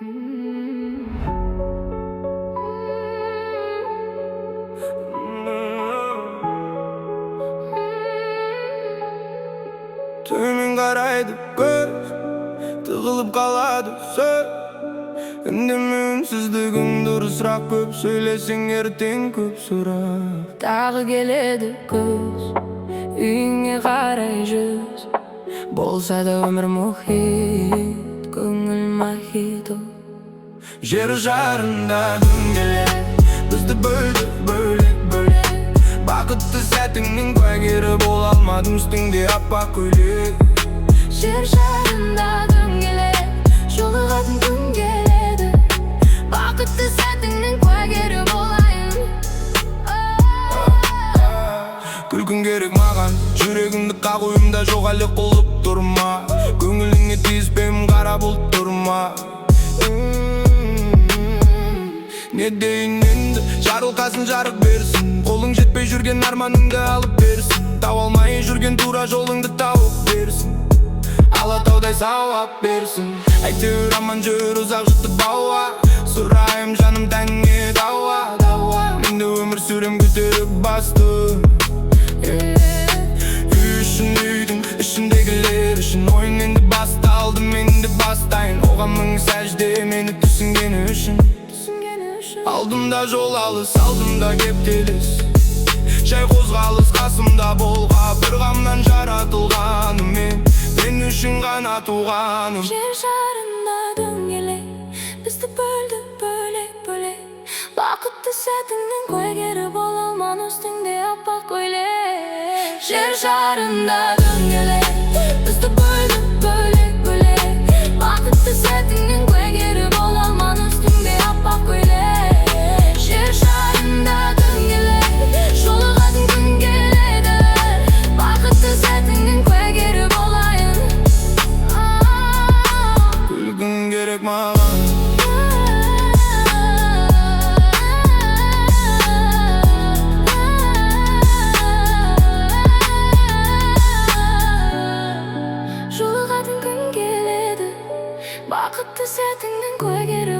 Tömen qaraydı göz, tığılıp qaladı söz. Ündeme ünsüzlügün durusrak köp, söylesin erten köp surak. Dağı geledi kız, үйüңe қарай жүз. Болса да өмір мұхит, көңіл мохито. Жер жарында дөңгелек, бізді бөлді бөлек-бөлек. Бақытты сәтіңнің куәгері бола алмадым, үстіңде аппақ көйлек. Жер шарында дөңгелек, жолығатын күн келеді. Бақытты сәтіңнің куәгері болайын. Күлкің керек маған, жүрегімді қақ ойымда жоқ әлі қолып тұрма. Көңіліңе тиіспеймін қара бұлт тұрма. Не дейін енді, жарылқасын жарық берсін. Қолың жетпей жүрген арманыңды алып берсін. Тау алмай жүрген тура жолыңды тауып берсін. Алатаудай сауап берсін. Әйтеуір аман жүр ұзақ жұтып бауа. Сұрайым жаным тәңе дауа. Менде өмір сүрем көтеріп басты. Үй үшін үйдің ішіндегілер үшін. Ойын енді басталды, мен де бастайын. Оған мың сәжде мені түсінгені үшін. Алдымда жол алыс, алдымда кептеліс. Жай қозғалыс қасымда болға. Бір қамнан жаратылғаным мен үшін ғана туғаным. Жер шарында дөңгелек, бізді бөлді бөлек-бөлек. Бақытты сәтіңнің куәгері бола алман, үстіңде аппақ көйлек. Жер шарында дөңгелек, бізді бөлді бөлек-бөлек. Бақытты сәтіңнің куәгері бола алман, үстіңде аппақ көйлек. Жер шарында дөңгелек, жолығатын күн келеді. Бақытты сәтіңнің куәгері болайын. Күлкің керек маған, жолығатын күн келеді. Бақытты сәтіңнің куәгері